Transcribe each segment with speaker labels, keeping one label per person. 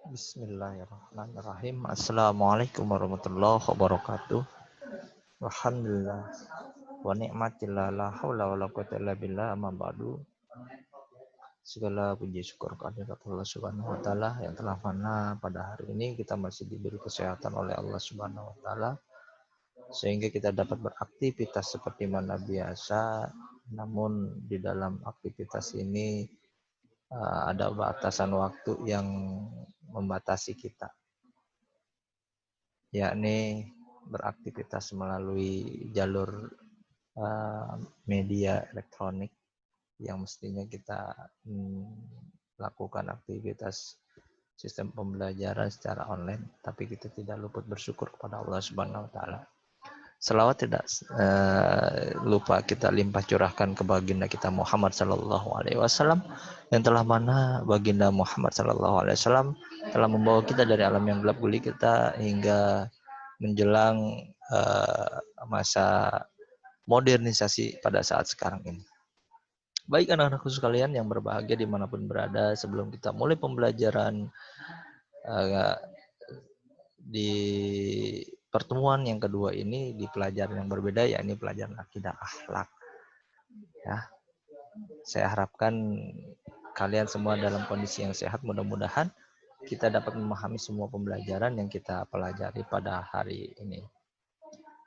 Speaker 1: Bismillahirrahmanirrahim. Assalamualaikum warahmatullahi wabarakatuh. Alhamdulillah wa ni'matillah la haula wala quwwata illa billah amma ba'du. Segala puji syukur kehadirat Allah Subhanahu wa taala yang telah mana pada hari ini kita masih diberi kesehatan oleh Allah Subhanahu wa taala sehingga kita dapat beraktivitas seperti mana biasa. Namun di dalam aktivitas ini ada batasan waktu yang membatasi kita, yakni beraktivitas melalui jalur media elektronik yang mestinya kita lakukan aktivitas sistem pembelajaran secara online, tapi kita tidak luput bersyukur kepada Allah Subhanahu wa taala. Selawat tidak lupa kita limpah curahkan ke baginda kita Muhammad sallallahu alaihi wasallam, yang telah mana baginda Muhammad sallallahu alaihi wasallam telah membawa kita dari alam yang gelap gulita hingga menjelang masa modernisasi pada saat sekarang ini. Baik anak-anakku sekalian yang berbahagia dimanapun berada, sebelum kita mulai pembelajaran di pertemuan yang kedua ini, di pelajaran yang berbeda, yakni pelajaran akidah akhlak. Ya, saya harapkan kalian semua dalam kondisi yang sehat. Mudah-mudahan kita dapat memahami semua pembelajaran yang kita pelajari pada hari ini.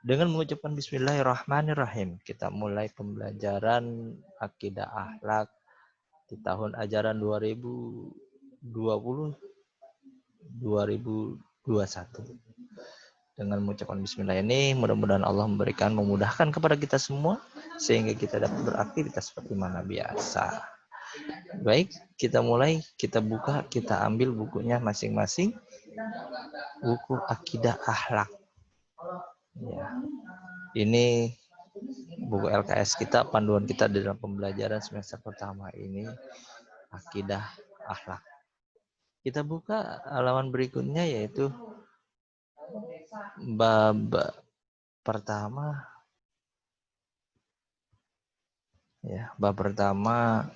Speaker 1: Dengan mengucapkan Bismillahirrahmanirrahim, kita mulai pembelajaran akidah akhlak di tahun ajaran 2020-2021. Dengan mengucapkan bismillah ini, mudah-mudahan Allah memudahkan kepada kita semua sehingga kita dapat beraktivitas seperti mana biasa. Baik, kita mulai, kita buka, kita ambil bukunya masing-masing. Buku akidah akhlak. Ya. Ini buku LKS kita, panduan kita dalam pembelajaran semester pertama ini, akidah akhlak. Kita buka halaman berikutnya, yaitu bab pertama. Ya, bab pertama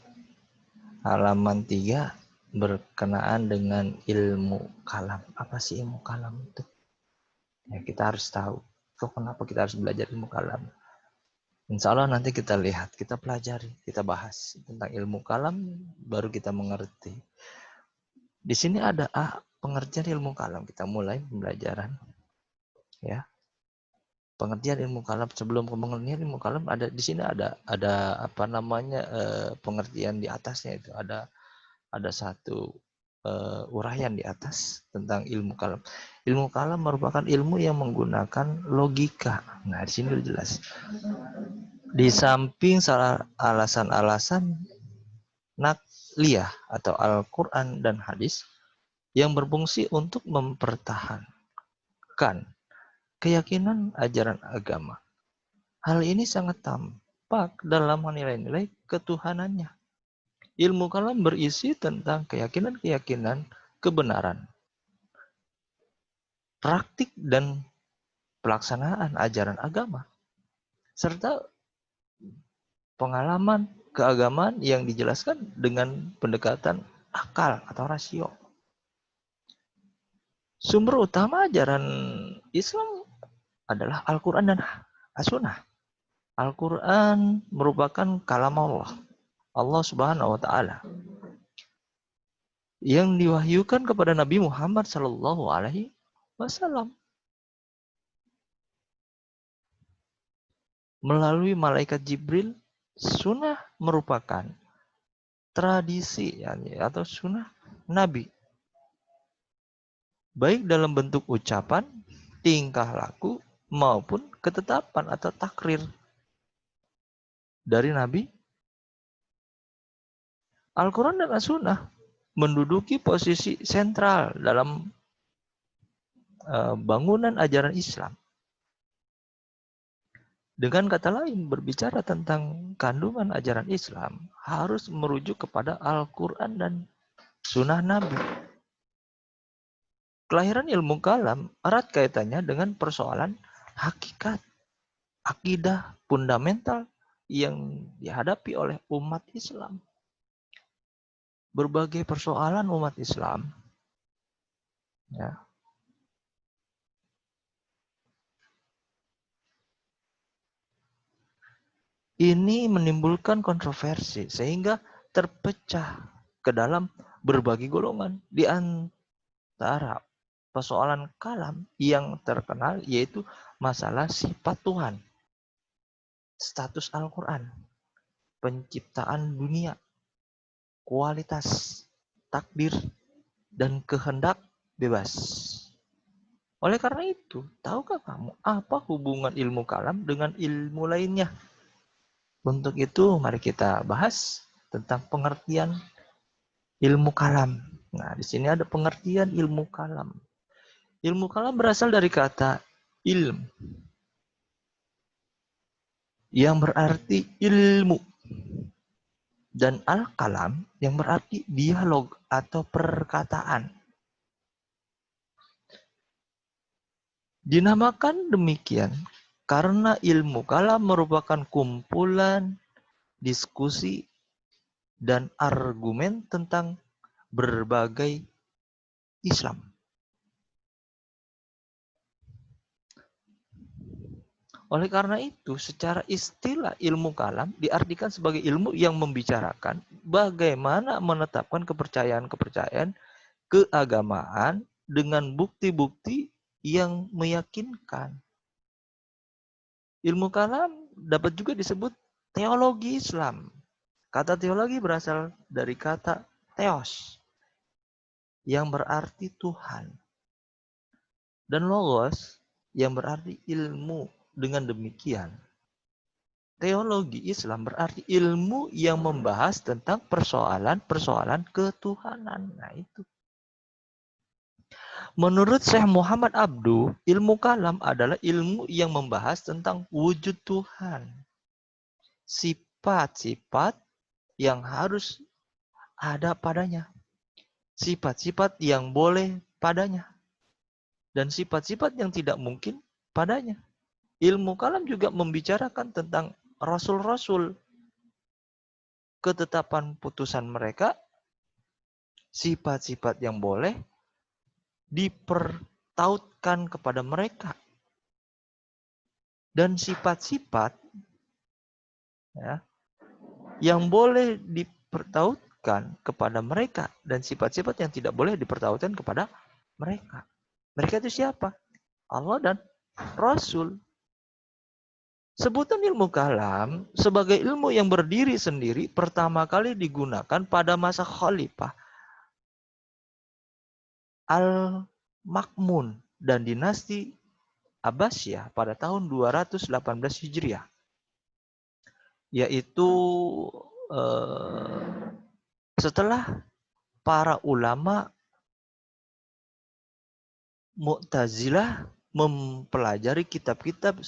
Speaker 1: halaman 3 berkenaan dengan ilmu kalam. Apa sih ilmu kalam itu? Ya, kita harus tahu. Kenapa kita harus belajar ilmu kalam? Insya Allah nanti kita lihat, kita pelajari, kita bahas tentang ilmu kalam, baru kita mengerti. Di sini ada pengertian ilmu kalam. Kita mulai pembelajaran. Ya. Pengertian ilmu kalam, sebelum pengertian ilmu kalam ada di sini ada apa namanya pengertian di atasnya, itu ada satu uraian di atas tentang ilmu kalam. Ilmu kalam merupakan ilmu yang menggunakan logika. Nah, di sini udah jelas. Di samping alasan-alasan nakliyah atau Al-Quran dan hadis yang berfungsi untuk mempertahankan keyakinan ajaran agama. Hal ini sangat tampak dalam nilai-nilai ketuhanannya. Ilmu kalam berisi tentang keyakinan-keyakinan kebenaran, praktik dan pelaksanaan ajaran agama, serta pengalaman keagamaan yang dijelaskan dengan pendekatan akal atau rasio. Sumber utama ajaran Islam adalah Al-Quran dan As-Sunnah. Al-Quran merupakan kalam Allah Subhanahu wa taala yang diwahyukan kepada Nabi Muhammad sallallahu alaihi wasallam melalui malaikat Jibril. Sunnah merupakan tradisi atau sunnah Nabi, baik dalam bentuk ucapan, tingkah laku, maupun ketetapan atau takrir dari Nabi. Al-Quran dan As-Sunnah menduduki posisi sentral dalam bangunan ajaran Islam. Dengan kata lain, berbicara tentang kandungan ajaran Islam harus merujuk kepada Al-Quran dan Sunnah Nabi. Kelahiran ilmu kalam erat kaitannya dengan persoalan hakikat, akidah fundamental yang dihadapi oleh umat Islam. Berbagai persoalan umat Islam Ya. Ini menimbulkan kontroversi sehingga terpecah ke dalam berbagai golongan di antara persoalan kalam yang terkenal yaitu masalah sifat Tuhan, status Al-Quran, penciptaan dunia, kualitas, takdir, dan kehendak bebas. Oleh karena itu, tahukah kamu apa hubungan ilmu kalam dengan ilmu lainnya? Untuk itu, mari kita bahas tentang pengertian ilmu kalam. Nah, di sini ada pengertian ilmu kalam. Ilmu kalam berasal dari kata ilm, yang berarti ilmu. Dan al-kalam yang berarti dialog atau perkataan. Dinamakan demikian karena ilmu kalam merupakan kumpulan diskusi dan argumen tentang berbagai Islam. Oleh karena itu, secara istilah ilmu kalam diartikan sebagai ilmu yang membicarakan bagaimana menetapkan kepercayaan-kepercayaan keagamaan dengan bukti-bukti yang meyakinkan. Ilmu kalam dapat juga disebut teologi Islam. Kata teologi berasal dari kata theos, yang berarti Tuhan. Dan logos, yang berarti ilmu. Dengan demikian, teologi Islam berarti ilmu yang membahas tentang persoalan-persoalan ketuhanan. Nah itu. Menurut Syekh Muhammad Abduh, ilmu kalam adalah ilmu yang membahas tentang wujud Tuhan. Sifat-sifat yang harus ada padanya. Sifat-sifat yang boleh padanya. Dan sifat-sifat yang tidak mungkin padanya. Ilmu kalam juga membicarakan tentang rasul-rasul, ketetapan putusan mereka, sifat-sifat yang boleh dipertautkan kepada mereka. Dan sifat-sifat ya, yang boleh dipertautkan kepada mereka dan sifat-sifat yang tidak boleh dipertautkan kepada mereka. Mereka itu siapa? Allah dan Rasul. Sebutan ilmu kalam sebagai ilmu yang berdiri sendiri pertama kali digunakan pada masa Khalifah Al-Ma'mun dan dinasti Abbasiyah pada tahun 218 Hijriah. Yaitu setelah para ulama Mu'tazilah mempelajari kitab-kitab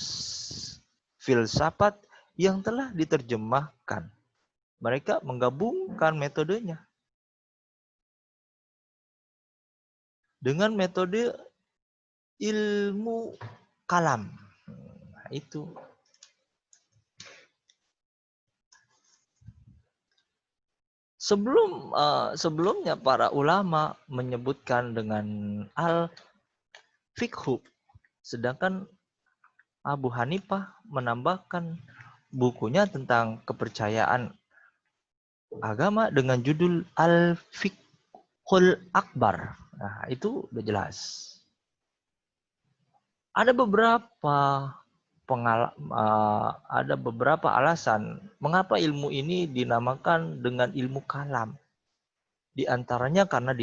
Speaker 1: filsafat yang telah diterjemahkan. Mereka menggabungkan metodenya dengan metode ilmu kalam. Nah, itu. Sebelumnya para ulama menyebutkan dengan al-fiqhu, sedangkan Abu Hanifah menambahkan bukunya tentang kepercayaan agama dengan judul Al-Fiqhul Akbar. Nah, itu udah jelas. Ada beberapa alasan mengapa ilmu ini dinamakan dengan ilmu kalam. Di antaranya karena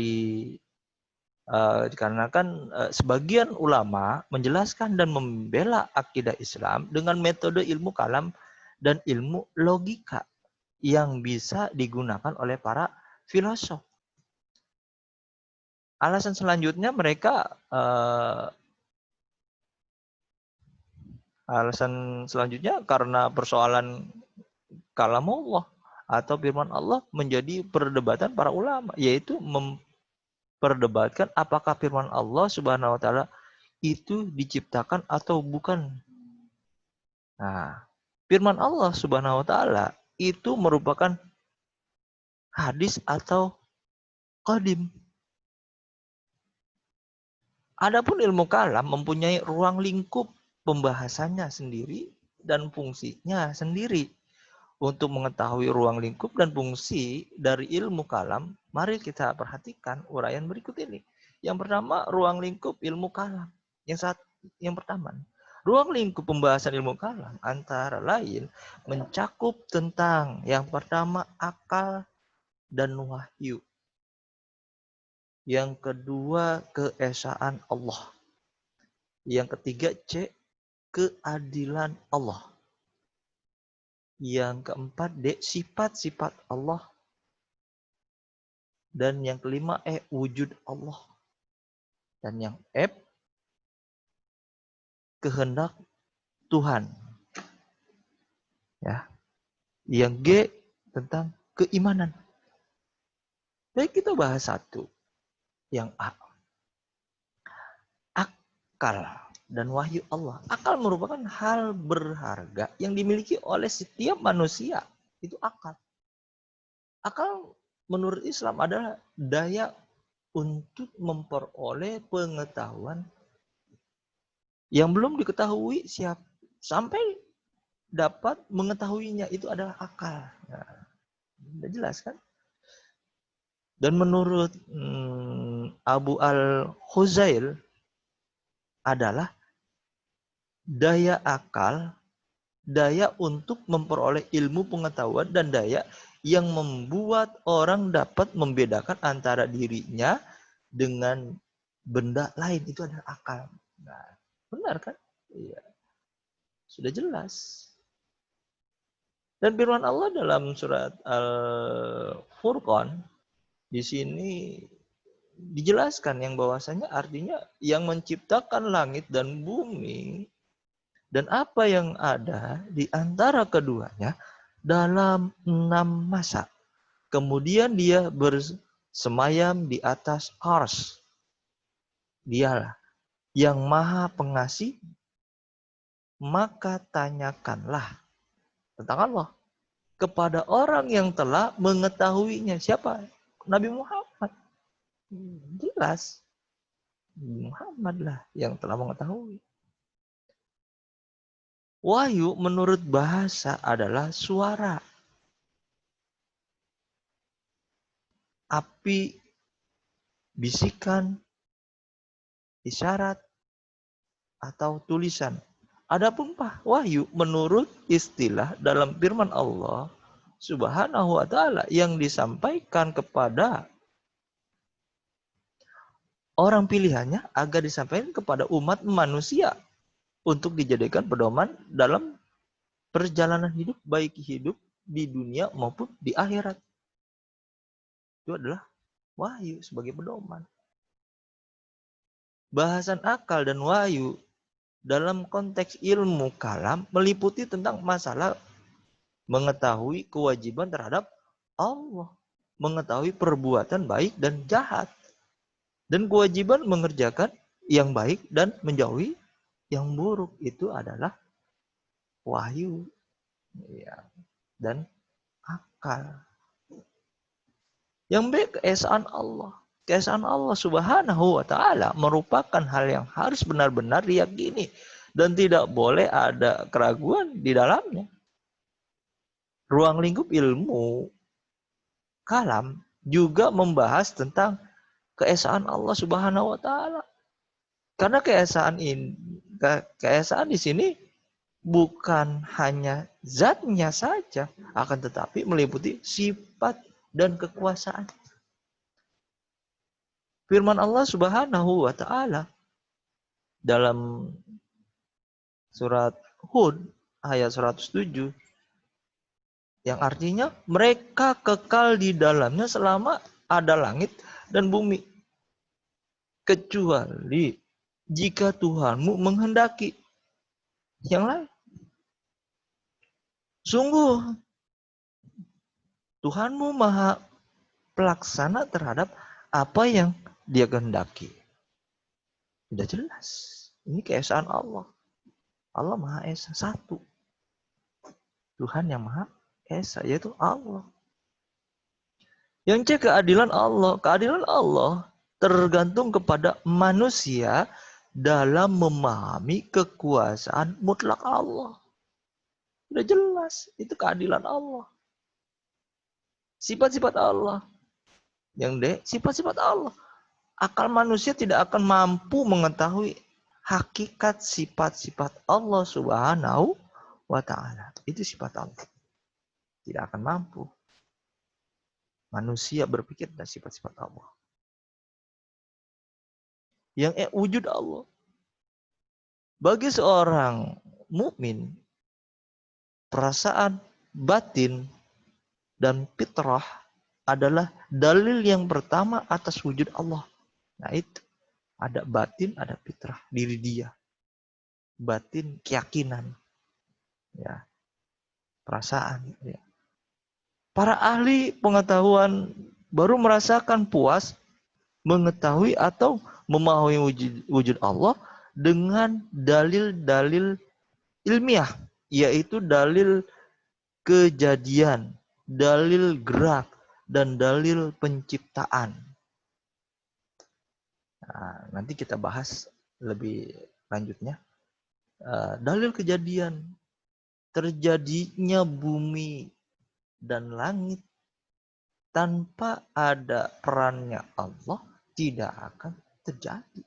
Speaker 1: dikarenakan sebagian ulama menjelaskan dan membela akidah Islam dengan metode ilmu kalam dan ilmu logika yang bisa digunakan oleh para filosof. Alasan selanjutnya karena persoalan kalam Allah atau firman Allah menjadi perdebatan para ulama, yaitu perdebatkan apakah firman Allah Subhanahu wa taala itu diciptakan atau bukan. Nah, firman Allah Subhanahu wa taala itu merupakan hadis atau qadim. Adapun ilmu kalam mempunyai ruang lingkup pembahasannya sendiri dan fungsinya sendiri. Untuk mengetahui ruang lingkup dan fungsi dari ilmu kalam, mari kita perhatikan uraian berikut ini. Yang pertama, ruang lingkup ilmu kalam. Yang pertama, ruang lingkup pembahasan ilmu kalam antara lain mencakup tentang yang pertama akal dan wahyu. Yang kedua, keesaan Allah. Yang ketiga, keadilan Allah. Yang keempat, sifat-sifat Allah. Dan yang kelima, wujud Allah. Dan yang kehendak Tuhan. Ya. Yang G, tentang keimanan. Baik, kita bahas satu. Yang A. Akal dan wahyu Allah. Akal merupakan hal berharga yang dimiliki oleh setiap manusia. Itu akal. Akal menurut Islam adalah daya untuk memperoleh pengetahuan yang belum diketahui sampai dapat mengetahuinya, itu adalah akal. Nah, sudah jelas kan? Dan menurut Abu Al-Huzail adalah daya akal, daya untuk memperoleh ilmu pengetahuan, dan daya yang membuat orang dapat membedakan antara dirinya dengan benda lain. Itu adalah akal. Nah, benar kan? Iya. Sudah jelas. Dan firman Allah dalam surat Al-Furqan di sini dijelaskan yang bahwasanya artinya yang menciptakan langit dan bumi dan apa yang ada di antara keduanya dalam 6 masa. Kemudian dia bersemayam di atas ars. Dialah yang maha pengasih, maka tanyakanlah tentang Allah kepada orang yang telah mengetahuinya. Siapa? Nabi Muhammad. Jelas. Muhammad lah yang telah mengetahui. Wahyu menurut bahasa adalah suara, api, bisikan, isyarat, atau tulisan. Adapun wahyu menurut istilah dalam firman Allah Subhanahu wa ta'ala yang disampaikan kepada orang pilihannya agar disampaikan kepada umat manusia untuk dijadikan pedoman dalam perjalanan hidup, baik hidup di dunia maupun di akhirat. Itu adalah wahyu sebagai pedoman. Bahasan akal dan wahyu dalam konteks ilmu kalam meliputi tentang masalah mengetahui kewajiban terhadap Allah, mengetahui perbuatan baik dan jahat, dan kewajiban mengerjakan yang baik dan menjauhi yang buruk. Itu adalah wahyu, ya, dan akal. Yang B, keesaan Allah. Keesaan Allah Subhanahu wa ta'ala merupakan hal yang harus benar-benar diyakini dan tidak boleh ada keraguan di dalamnya. Ruang lingkup ilmu kalam juga membahas tentang keesaan Allah Subhanahu wa ta'ala. Karena keesaan di sini bukan hanya zatnya saja, akan tetapi meliputi sifat dan kekuasaan. Firman Allah Subhanahu wa ta'ala dalam surat Hud ayat 107 yang artinya mereka kekal di dalamnya selama ada langit dan bumi, kecuali jika Tuhanmu menghendaki yang lain. Sungguh Tuhanmu maha pelaksana terhadap apa yang Dia kehendaki. Sudah jelas. Ini keesaan Allah. Allah Maha Esa, satu. Tuhan yang Maha Esa, yaitu Allah. Yang C, keadilan Allah. Keadilan Allah tergantung kepada manusia dalam memahami kekuasaan mutlak Allah. Udah jelas, itu keadilan Allah. Sifat-sifat Allah. Sifat-sifat Allah. Akal manusia tidak akan mampu mengetahui hakikat sifat-sifat Allah Subhanahu wa ta'ala. Itu sifat Allah. Tidak akan mampu. Manusia berpikir tentang sifat-sifat Allah. Yang wujud Allah. Bagi seorang mukmin, perasaan batin dan fitrah adalah dalil yang pertama atas wujud Allah. Nah itu, ada batin, ada fitrah diri dia. Batin keyakinan, ya, perasaan. Ya. Para ahli pengetahuan baru merasakan puas mengetahui atau memahami wujud Allah dengan dalil-dalil ilmiah, yaitu dalil kejadian, dalil gerak, dan dalil penciptaan. Nah, nanti kita bahas lebih lanjutnya. Dalil kejadian, terjadinya bumi dan langit tanpa ada perannya Allah tidak akan terjadi.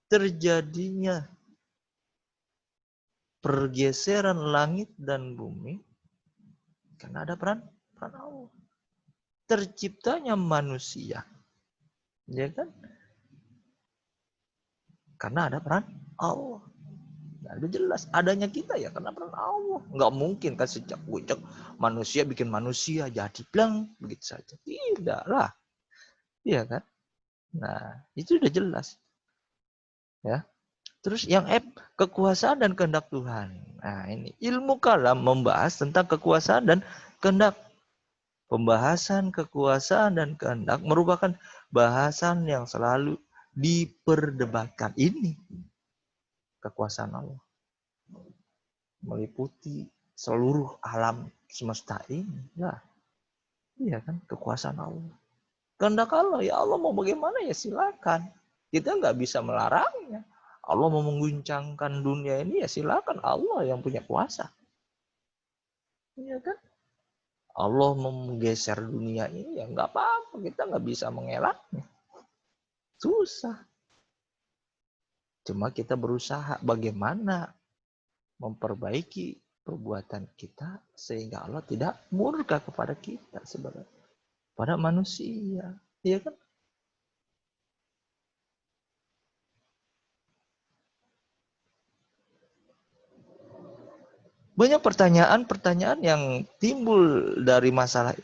Speaker 1: Terjadinya pergeseran langit dan bumi karena ada peran Allah. Terciptanya manusia, ya kan? Karena ada peran Allah. Nah, udah jelas adanya kita ya karena peran Allah. Nggak mungkin kan sejak wujud manusia bikin manusia jadi blang begitu saja. Tidak lah. Iya kan? Nah, itu udah jelas. Ya. Terus yang kekuasaan dan kehendak Tuhan. Nah, ini ilmu kalam membahas tentang kekuasaan dan kehendak. Pembahasan kekuasaan dan kehendak merupakan bahasan yang selalu diperdebatkan. Ini kekuasaan Allah meliputi seluruh alam semesta ini. Ya, iya kan, kekuasaan Allah. Kehendak Allah, ya Allah mau bagaimana ya silakan. Kita nggak bisa melarangnya. Allah mau mengguncangkan dunia ini ya silakan, Allah yang punya kuasa. Iya kan? Allah mau menggeser dunia ini ya nggak apa-apa, kita nggak bisa mengelaknya. Susah. Cuma kita berusaha bagaimana memperbaiki perbuatan kita sehingga Allah tidak murka kepada kita sebagai pada manusia, iya kan? Banyak pertanyaan-pertanyaan yang timbul dari masalah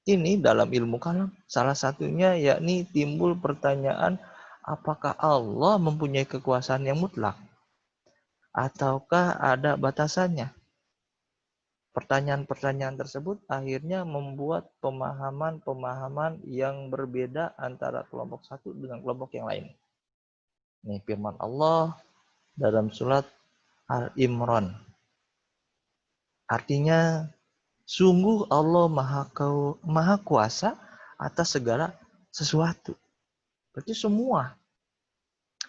Speaker 1: ini dalam ilmu kalam. Salah satunya yakni timbul pertanyaan, apakah Allah mempunyai kekuasaan yang mutlak? Ataukah ada batasannya? Pertanyaan-pertanyaan tersebut akhirnya membuat pemahaman-pemahaman yang berbeda antara kelompok satu dengan kelompok yang lain. Ini firman Allah dalam surat Al-Imran. Artinya, sungguh Allah maha kuasa atas segala sesuatu. Berarti semua.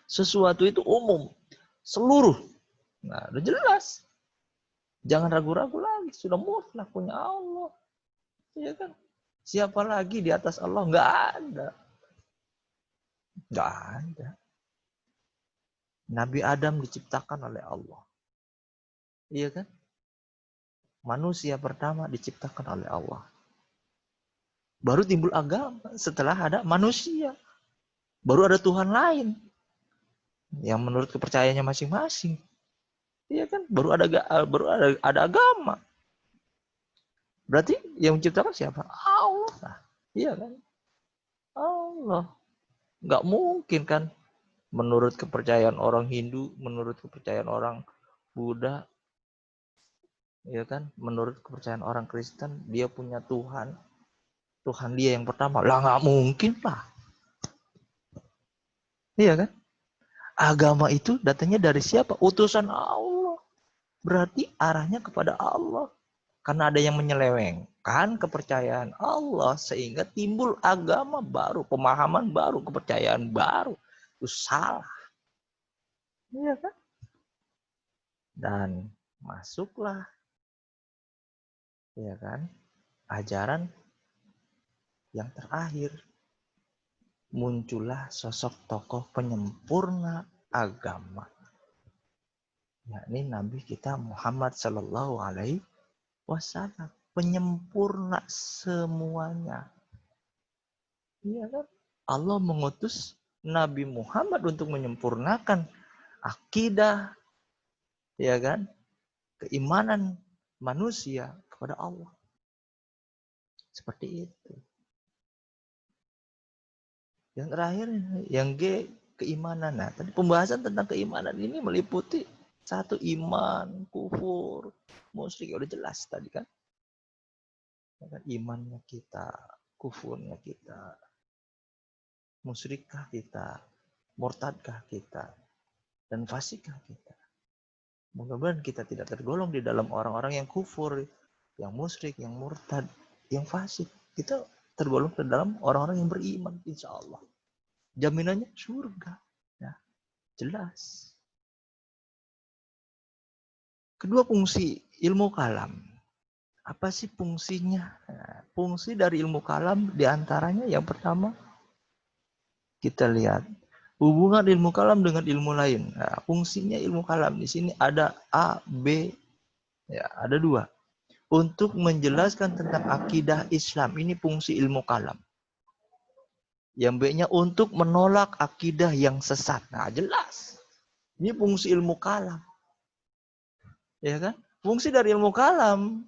Speaker 1: Sesuatu itu umum. Seluruh. Nah, udah jelas. Jangan ragu-ragu lagi. Sudah mutlak punya Allah. Iya kan? Siapa lagi di atas Allah? Nggak ada. Nggak ada. Nabi Adam diciptakan oleh Allah. Iya kan? Manusia pertama diciptakan oleh Allah. Baru timbul agama setelah ada manusia. Baru ada Tuhan lain. Yang menurut kepercayaannya masing-masing. Iya kan? Baru ada agama. Berarti yang menciptakan siapa? Allah. Iya kan? Allah. Nggak mungkin kan? Menurut kepercayaan orang Hindu, menurut kepercayaan orang Buddha, ya kan? Menurut kepercayaan orang Kristen, dia punya Tuhan. Tuhan dia yang pertama. Lah nggak mungkin lah. Iya kan? Agama itu datangnya dari siapa? Utusan Allah. Berarti arahnya kepada Allah. Karena ada yang menyelewengkan kepercayaan Allah sehingga timbul agama baru, pemahaman baru, kepercayaan baru. Itu salah. Iya kan? Dan masuklah, ya kan, ajaran yang terakhir. Muncullah sosok tokoh penyempurna agama, yakni Nabi kita Muhammad Sallallahu Alaihi Wasallam, penyempurna semuanya. Iya kan? Allah mengutus Nabi Muhammad untuk menyempurnakan akidah, ya kan, keimanan manusia kepada Allah. Seperti itu. Yang terakhir, yang G, keimanan. Nah, tadi pembahasan tentang keimanan ini meliputi satu, iman, kufur, musyrik, udah jelas tadi kan. Imannya kita, kufurnya kita, musyrikah kita, murtadkah kita, dan fasikkah kita. Mudah-mudahan kita tidak tergolong di dalam orang-orang yang kufur, yang musyrik, yang murtad, yang fasik. Kita tergolong ke dalam orang-orang yang beriman, insya Allah. Jaminannya surga. Ya, jelas. Kedua, fungsi ilmu kalam. Apa sih fungsinya? Nah, fungsi dari ilmu kalam diantaranya yang pertama, kita lihat hubungan ilmu kalam dengan ilmu lain. Nah, fungsinya ilmu kalam di sini ada A, B, ya ada dua. Untuk menjelaskan tentang akidah Islam, ini fungsi ilmu kalam. Yang B-nya untuk menolak akidah yang sesat. Nah, jelas. Ini fungsi ilmu kalam. Ya kan? Fungsi dari ilmu kalam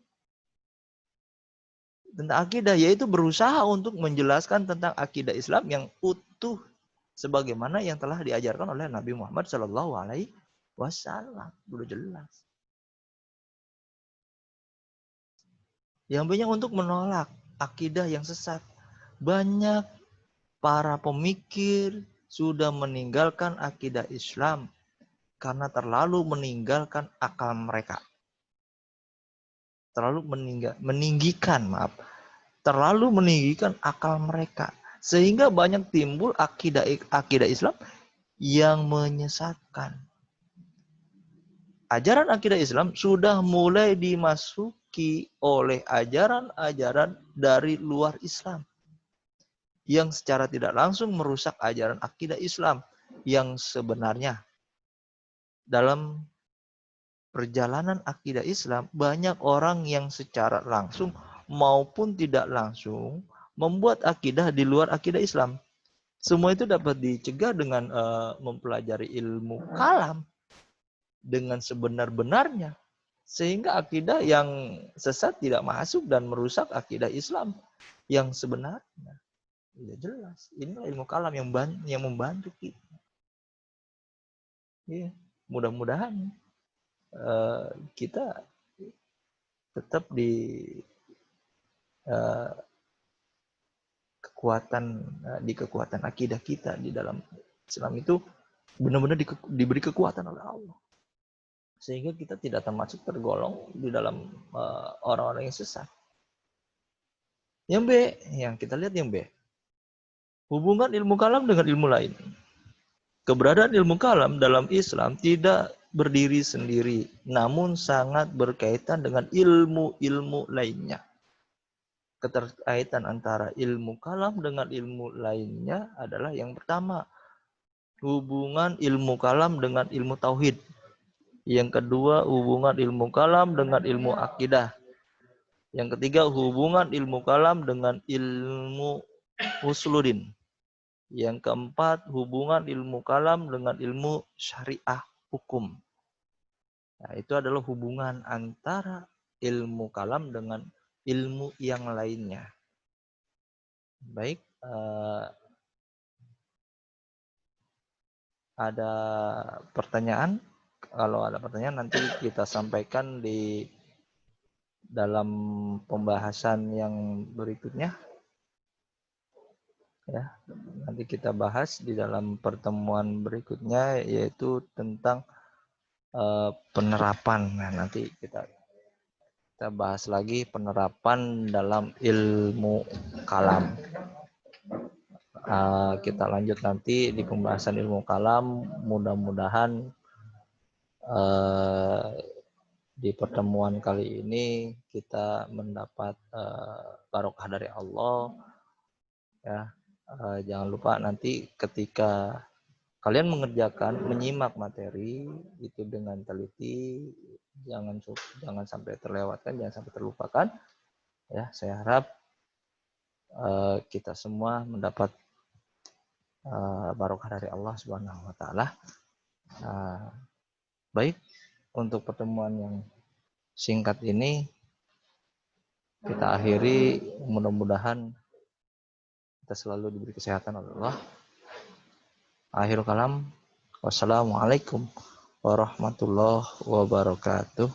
Speaker 1: tentang akidah yaitu berusaha untuk menjelaskan tentang akidah Islam yang utuh sebagaimana yang telah diajarkan oleh Nabi Muhammad Shallallahu Alaihi Wasallam. Sudah jelas. Yang B-nya untuk menolak akidah yang sesat. Banyak para pemikir sudah meninggalkan akidah Islam karena terlalu meninggalkan akal mereka. Terlalu meninggikan akal mereka. Sehingga banyak timbul akidah Islam yang menyesatkan. Ajaran akidah Islam sudah mulai dimasuki oleh ajaran-ajaran dari luar Islam yang secara tidak langsung merusak ajaran akidah Islam yang sebenarnya. Dalam perjalanan akidah Islam, banyak orang yang secara langsung maupun tidak langsung membuat akidah di luar akidah Islam. Semua itu dapat dicegah dengan mempelajari ilmu kalam dengan sebenar-benarnya. Sehingga akidah yang sesat tidak masuk dan merusak akidah Islam yang sebenarnya. Ya jelas, inilah ilmu kalam yang membantu kita. Ya, mudah-mudahan kita tetap di kekuatan akidah kita di dalam Islam itu benar-benar diberi kekuatan oleh Allah, sehingga kita tidak termasuk tergolong di dalam orang-orang yang sesat. Yang B, yang kita lihat yang B, hubungan ilmu kalam dengan ilmu lain. Keberadaan ilmu kalam dalam Islam tidak berdiri sendiri, namun sangat berkaitan dengan ilmu-ilmu lainnya. Keterkaitan antara ilmu kalam dengan ilmu lainnya adalah yang pertama, hubungan ilmu kalam dengan ilmu tauhid. Yang kedua, hubungan ilmu kalam dengan ilmu akidah. Yang ketiga, hubungan ilmu kalam dengan ilmu usuluddin. Yang keempat, hubungan ilmu kalam dengan ilmu syariah hukum. Nah, itu adalah hubungan antara ilmu kalam dengan ilmu yang lainnya. Baik, ada pertanyaan? Kalau ada pertanyaan nanti kita sampaikan di dalam pembahasan yang berikutnya. Ya, nanti kita bahas di dalam pertemuan berikutnya yaitu tentang penerapan. Nah, nanti kita kita bahas lagi penerapan dalam ilmu kalam. Kita lanjut nanti di pembahasan ilmu kalam. Mudah-mudahan di pertemuan kali ini kita mendapat barokah dari Allah. Ya, jangan lupa nanti ketika kalian menyimak materi itu dengan teliti, jangan sampai terlewatkan, jangan sampai terlupakan. Ya, saya harap kita semua mendapat barokah dari Allah Subhanahu wa taala. Baik, untuk pertemuan yang singkat ini kita akhiri, mudah-mudahan kita selalu diberi kesehatan oleh Allah. Akhirul kalam, wassalamualaikum warahmatullahi wabarakatuh.